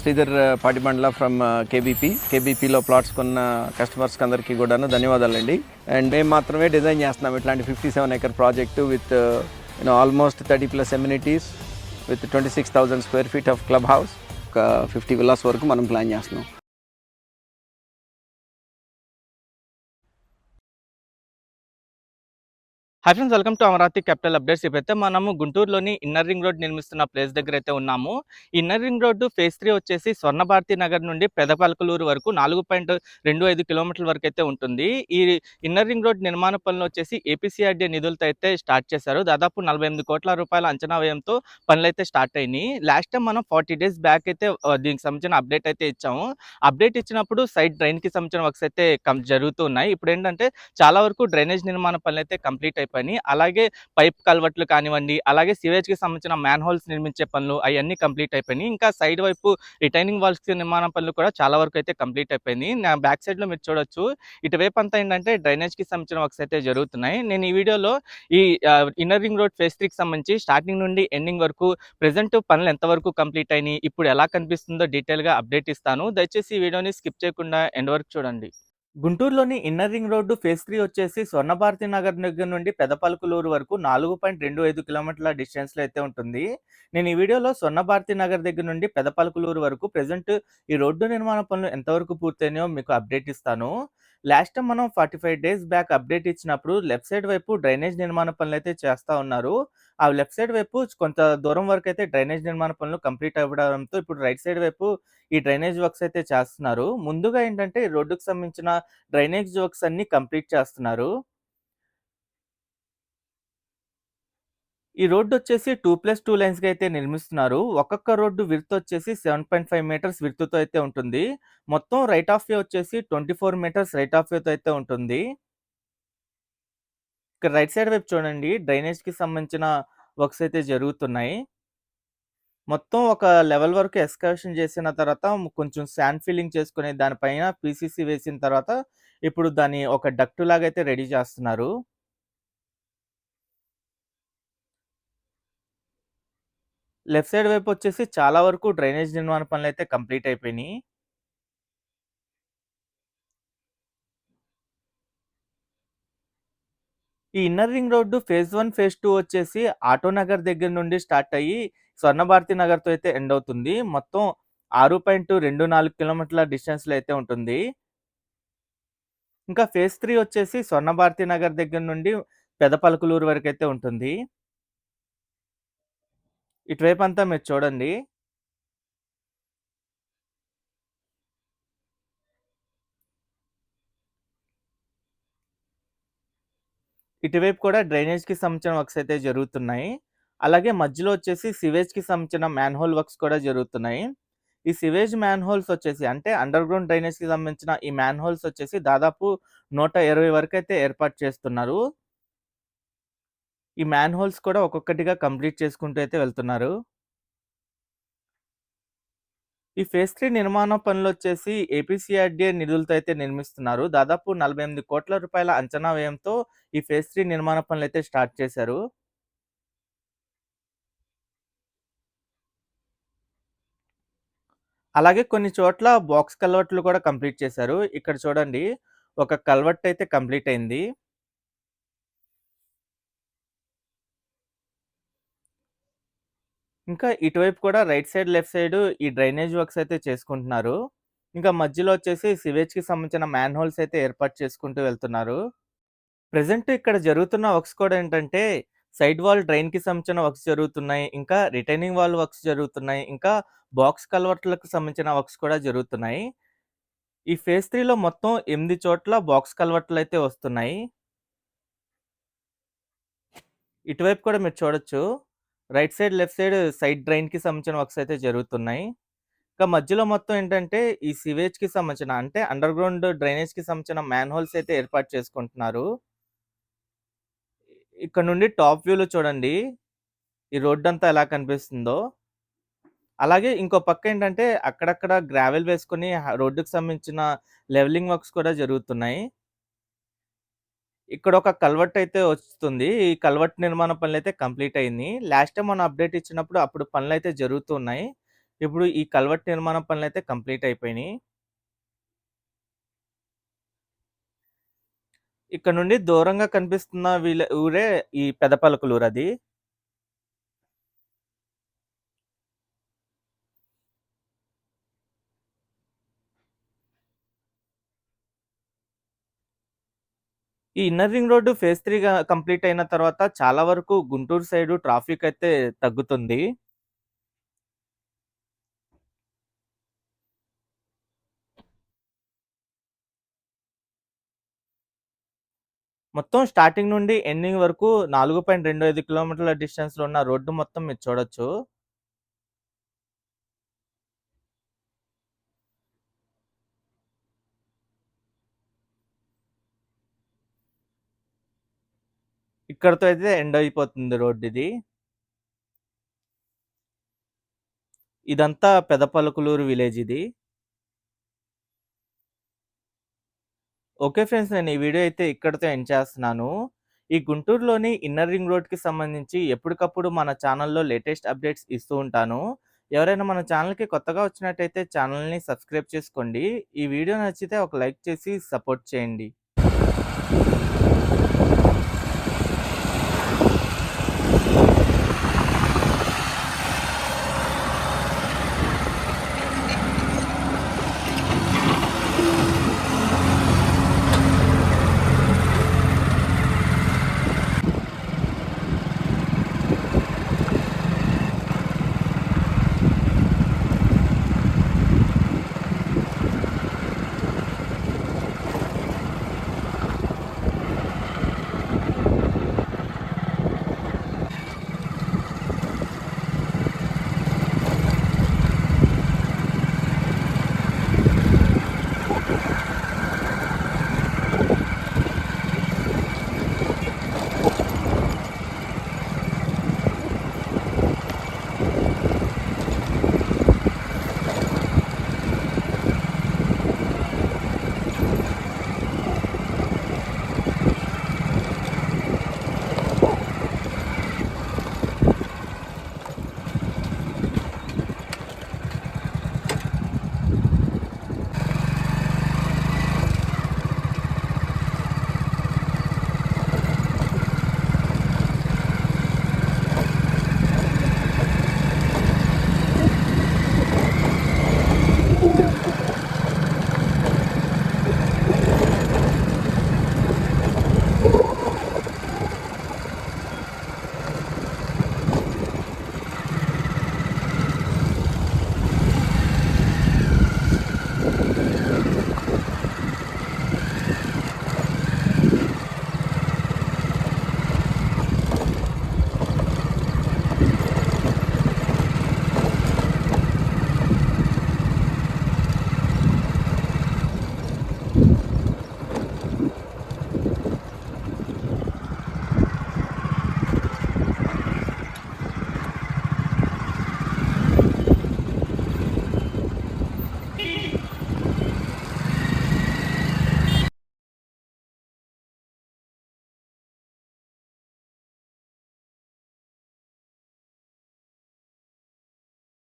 Sridhar Patibandla from కేబీపీలో plots కొన్న కస్టమర్స్కి అందరికీ కూడాను ధన్యవాదాలండి. అండ్ మేము మాత్రమే డిజైన్ చేస్తున్నాం ఇట్లాంటి 57 acre project with almost 30+ amenities with 26,000 square feet of club house, ఒక 50 villas వరకు మనం ప్లాన్ చేస్తున్నాం. Hi friends, welcome to Amaravati capital updates. ఇప్పుడైతే మనము గుంటూరులోని ఇన్నర్ రింగ్ రోడ్ నిర్మిస్తున్న ప్లేస్ దగ్గర అయితే ఉన్నాము. ఇన్నర్ రింగ్ రోడ్డు ఫేజ్ 3 వచ్చేసి స్వర్ణభారతి నగర్ నుండి పెదపలకలూరు వరకు 4.25 కిలోమీటర్ల వరకు అయితే ఉంటుంది. ఈ ఇన్నర్ రింగ్ రోడ్ నిర్మాణ పనులు వచ్చేసి ఏపీసీఆర్డీఏ నిధులతో అయితే స్టార్ట్ చేశారు. దాదాపు 48 కోట్ల రూపాయల అంచనా వ్యయంతో పనులు అయితే స్టార్ట్ అయినాయి. లాస్ట్ టైం మనం 40 days బ్యాక్ అయితే దీనికి సంబంధించిన అప్డేట్ అయితే ఇచ్చాము. అప్డేట్ ఇచ్చినప్పుడు సైడ్ డ్రైన్కి సంబంధించిన వర్క్స్ అయితే జరుగుతూ ఉన్నాయి. ఇప్పుడు ఏంటంటే చాలా వరకు డ్రైనేజ్ నిర్మాణ పనులు అయితే కంప్లీట్ అయిపోయి, అలాగే పైప్ కల్వర్ట్లు కానివ్వండి, అలాగే సివేజ్ కి సంబంధించిన మ్యాన్ హోల్స్ నిర్మించే పనులు అవన్నీ కంప్లీట్ అయిపోయినాయి. ఇంకా సైడ్ వైపు రిటైనింగ్ వాల్స్ నిర్మాణ పనులు కూడా చాలా వరకు అయితే కంప్లీట్ అయిపోయినాయి. నా బ్యాక్ సైడ్ లో మీరు చూడొచ్చు, ఇటువైపు అంతా ఏంటంటే డ్రైనేజ్ కి సంబంధించిన వర్క్స్ అయితే జరుగుతున్నాయి. నేను ఈ వీడియోలో ఈ ఇన్నర్ రింగ్ రోడ్ ఫేజ్ 3 కి సంబంధించి స్టార్టింగ్ నుండి ఎండింగ్ వరకు ప్రెజెంట్ పనులు ఎంతవరకు కంప్లీట్ అయినాయి, ఇప్పుడు ఎలా కనిపిస్తుందో డీటెయిల్ గా అప్డేట్ ఇస్తాను. దయచేసి ఈ వీడియోని స్కిప్ చేయకుండా ఎండ్ వరకు చూడండి. గుంటూరులోని ఇన్నర్ రింగ్ రోడ్డు ఫేజ్ 3 వచ్చేసి స్వర్ణభారతి నగర్ దగ్గర నుండి పెదపలకలూరు వరకు 4.25 కిలోమీటర్ల డిస్టెన్స్లో అయితే ఉంటుంది. నేను ఈ వీడియోలో స్వర్ణభారతి నగర్ దగ్గర నుండి పెదపలకలూరు వరకు ప్రెజెంట్ ఈ రోడ్డు నిర్మాణ పనులు ఎంతవరకు పూర్తయినాయో మీకు అప్డేట్ ఇస్తాను. లాస్ట్ టైం మనం 45 days బ్యాక్ అప్డేట్ ఇచ్చినప్పుడు లెఫ్ట్ సైడ్ వైపు డ్రైనేజ్ నిర్మాణ పనులు అయితే చేస్తూ ఉన్నారు. ఆ లెఫ్ట్ సైడ్ వైపు కొంత దూరం వరకు అయితే డ్రైనేజ్ నిర్మాణ పనులు కంప్లీట్ అవ్వడంతో ఇప్పుడు రైట్ సైడ్ వైపు ఈ డ్రైనేజ్ వర్క్స్ అయితే చేస్తున్నారు. ముందుగా ఏంటంటే ఈ రోడ్డుకు సంబంధించిన డ్రైనేజ్ వర్క్స్ అన్ని కంప్లీట్ చేస్తున్నారు. ఈ రోడ్డు వచ్చేసి 2+2 లైన్స్ గా అయితే నిర్మిస్తున్నారు. ఒక్కొక్క రోడ్డు విడ్త్ వచ్చేసి 7.5 meters విడ్త్ తో అయితే ఉంటుంది. మొత్తం రైట్ ఆఫ్ వే వచ్చేసి 24 meters రైట్ ఆఫ్ వే తో అయితే ఉంటుంది. ఇక్కడ రైట్ సైడ్ వైపు చూడండి, డ్రైనేజ్ కి సంబంధించిన వర్క్స్ అయితే జరుగుతున్నాయి. మొత్తం ఒక లెవెల్ వరకు ఎక్స్కవేషన్ చేసిన తర్వాత కొంచెం శాండ్ ఫిల్లింగ్ చేసుకుని దానిపైన పీసీసీ వేసిన తర్వాత ఇప్పుడు దాన్ని ఒక డక్ట్ లాగా అయితే రెడీ చేస్తున్నారు. లెఫ్ట్ సైడ్ వైపు వచ్చేసి చాలా వరకు డ్రైనేజ్ నిర్మాణ పనులు అయితే కంప్లీట్ అయిపోయినాయి. ఈ inner ring road phase 1 phase 2 వచ్చేసి ఆటో నగర్ దగ్గర నుండి స్టార్ట్ అయ్యి స్వర్ణభారతి నగర్ తో అయితే ఎండ్ అవుతుంది. మొత్తం 6.24 కిలోమీటర్ల డిస్టెన్స్ లో అయితే ఉంటుంది. ఇంకా ఫేజ్ 3 వచ్చేసి స్వర్ణభారతి నగర్ దగ్గర నుండి పెదపలకలూరు వరకు అయితే ఉంటుంది. ఇటువైపు అంతా మీరు చూడండి, ఇటువైపు కూడా డ్రైనేజ్ కి సంబంధించిన వర్క్స్ అయితే జరుగుతున్నాయి. అలాగే మధ్యలో వచ్చేసి సివేజ్ కి సంబంధించిన మ్యాన్ హోల్ వర్క్స్ కూడా జరుగుతున్నాయి. ఈ సివేజ్ మ్యాన్ హోల్స్ వచ్చేసి అంటే అండర్ గ్రౌండ్ డ్రైనేజ్ కి సంబంధించిన ఈ మ్యాన్ హోల్స్ వచ్చేసి దాదాపు 120 వరకు అయితే ఏర్పాటు చేస్తున్నారు. ఈ మ్యాన్ హోల్స్ కూడా ఒక్కొక్కటిగా కంప్లీట్ చేసుకుంటూ అయితే వెళ్తున్నారు. ఈ ఫేజ్ 3 నిర్మాణ పనులొచ్చేసి ఏపీసీఆర్డీఏ నిధులతో అయితే నిర్మిస్తున్నారు. దాదాపు 48 కోట్ల రూపాయల అంచనా వ్యయంతో ఈ ఫేజ్ 3 నిర్మాణ పనులైతే స్టార్ట్ చేశారు. అలాగే కొన్ని చోట్ల బాక్స్ కల్వర్ట్లు కూడా కంప్లీట్ చేశారు. ఇక్కడ చూడండి, ఒక కల్వర్ట్ అయితే కంప్లీట్ అయింది. ఇంకా ఇటువైపు కూడా రైట్ సైడ్, లెఫ్ట్ సైడ్ ఈ డ్రైనేజ్ వర్క్స్ అయితే చేసుకుంటున్నారు. ఇంకా మధ్యలో వచ్చేసి సివేజ్‌కి సంబంధించిన మ్యాన్ హోల్స్ అయితే ఏర్పాటు చేసుకుంటూ వెళ్తున్నారు. ప్రెజెంట్ ఇక్కడ జరుగుతున్న వర్క్స్ కూడా ఏంటంటే, సైడ్ వాల్ డ్రైన్‌కి సంబంధించిన వర్క్స్ జరుగుతున్నాయి. ఇంకా రిటైనింగ్ వాల్ వర్క్స్ జరుగుతున్నాయి. ఇంకా బాక్స్ కల్వర్ట్‌లకు సంబంధించిన వర్క్స్ కూడా జరుగుతున్నాయి. ఈ ఫేజ్ 3లో మొత్తం 8 చోట్ల బాక్స్ కల్వర్ట్‌లయితే వస్తున్నాయి. ఇటువైపు కూడా మీరు చూడొచ్చు, right side, left side, side డ్రైన్‌కి సంబంధించిన వర్క్స్ అయితే జరుగుతున్నాయి. ఇంకా మధ్యలో మొత్తం ఏంటంటే, ఈ సివేజ్‌కి సంబంధించిన అంటే అండర్ గ్రౌండ్ డ్రైనేజ్‌కి సంబంధించిన మ్యాన్ హోల్స్ అయితే ఏర్పాటు చేసుకుంటున్నారు. ఇక్కడ నుండి టాప్ వ్యూలో చూడండి, ఈ రోడ్డంతా ఎలా కనిపిస్తుందో. అలాగే ఇంకో పక్క ఏంటంటే, అక్కడక్కడ గ్రావెల్ వేసుకొని రోడ్డుకి సంబంధించిన లెవెలింగ్ వర్క్స్ కూడా జరుగుతున్నాయి. ఇక్కడ ఒక కల్వర్ట్ అయితే వస్తుంది. ఈ కల్వర్ట్ నిర్మాణ పనులైతే కంప్లీట్ అయింది. లాస్ట్ టైమ్ మనం అప్డేట్ ఇచ్చినప్పుడు అప్పుడు పనులైతే జరుగుతూ ఉన్నాయి. ఇప్పుడు ఈ కల్వర్ట్ నిర్మాణం పనులైతే కంప్లీట్ అయిపోయినాయి. ఇక్కడ నుండి దూరంగా కనిపిస్తున్న ఊరే ఈ పెదపలకలూరు అది. ఈ inner ring road phase 3 complete అయిన తర్వాత చాలా వరకు గుంటూరు సైడు ట్రాఫిక్ అయితే తగ్గుతుంది. మొత్తం స్టార్టింగ్ నుండి ఎండింగ్ వరకు 4.25 కిలోమీటర్ల డిస్టెన్స్‌లో ఉన్న రోడ్డు మొత్తం మీరు చూడొచ్చు. ఇక్కడితో అయితే ఎండ్ అయిపోతుంది రోడ్ ఇది. ఇదంతా పెదపలకలూరు విలేజ్ ఇది. ఓకే ఫ్రెండ్స్, నేను ఈ వీడియో అయితే ఇక్కడితో ఎండ్ చేస్తున్నాను. ఈ గుంటూరులోని ఇన్నర్ రింగ్ రోడ్‌కి సంబంధించి ఎప్పటికప్పుడు మన ఛానల్‌లో లేటెస్ట్ అప్డేట్స్ ఇస్తూ ఉంటాను. ఎవరైనా మన ఛానల్‌కి కొత్తగా వచ్చినట్టయితే ఛానల్‌ని సబ్స్క్రైబ్ చేసుకోండి. ఈ వీడియో నచ్చితే ఒక లైక్ చేసి సపోర్ట్ చేయండి.